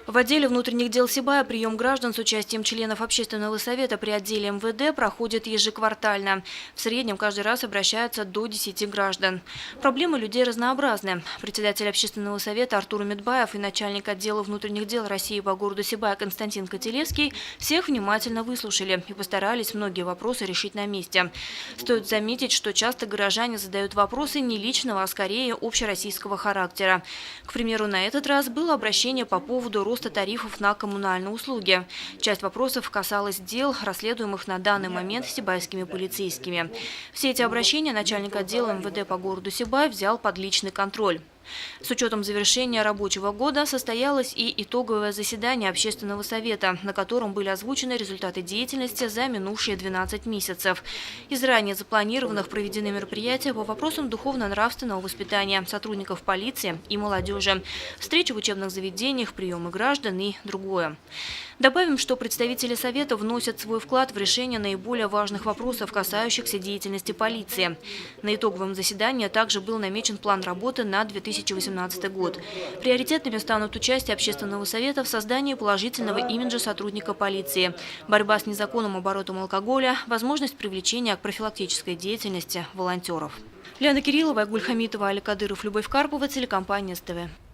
В отделе внутренних дел Сибая прием граждан с участием членов общественного совета при отделе МВД проходит ежеквартально. В среднем каждый раз обращаются до 10 граждан. Проблемы людей разнообразны. Председатель общественного совета Артур Медбаев и начальник отдела внутренних дел России по городу Сибая Константин Котелевский всех внимательно выслушали и постарались многие вопросы решить на месте. Стоит заметить, что часто горожане задают вопросы не личного, а скорее общероссийского характера. К примеру, на этот раз было обращение по поводу роста тарифов на коммунальные услуги. Часть вопросов касалась дел, расследуемых на данный момент сибайскими полицейскими. Все эти обращения начальник отдела МВД по городу Сибай взял под личный контроль. С учетом завершения рабочего года состоялось и итоговое заседание общественного совета, на котором были озвучены результаты деятельности за минувшие 12 месяцев. Из ранее запланированных проведены мероприятия по вопросам духовно-нравственного воспитания сотрудников полиции и молодежи, встречи в учебных заведениях, приемы граждан и другое. Добавим, что представители совета вносят свой вклад в решение наиболее важных вопросов, касающихся деятельности полиции. На итоговом заседании также был намечен план работы на 2018 год. Приоритетными станут участие общественного совета в создании положительного имиджа сотрудника полиции, борьба с незаконным оборотом алкоголя, возможность привлечения к профилактической деятельности волонтеров. Лена Кириллова, Айгуль Хамитова, Али Кадыров, Любовь Карпова, телекомпания СТВ.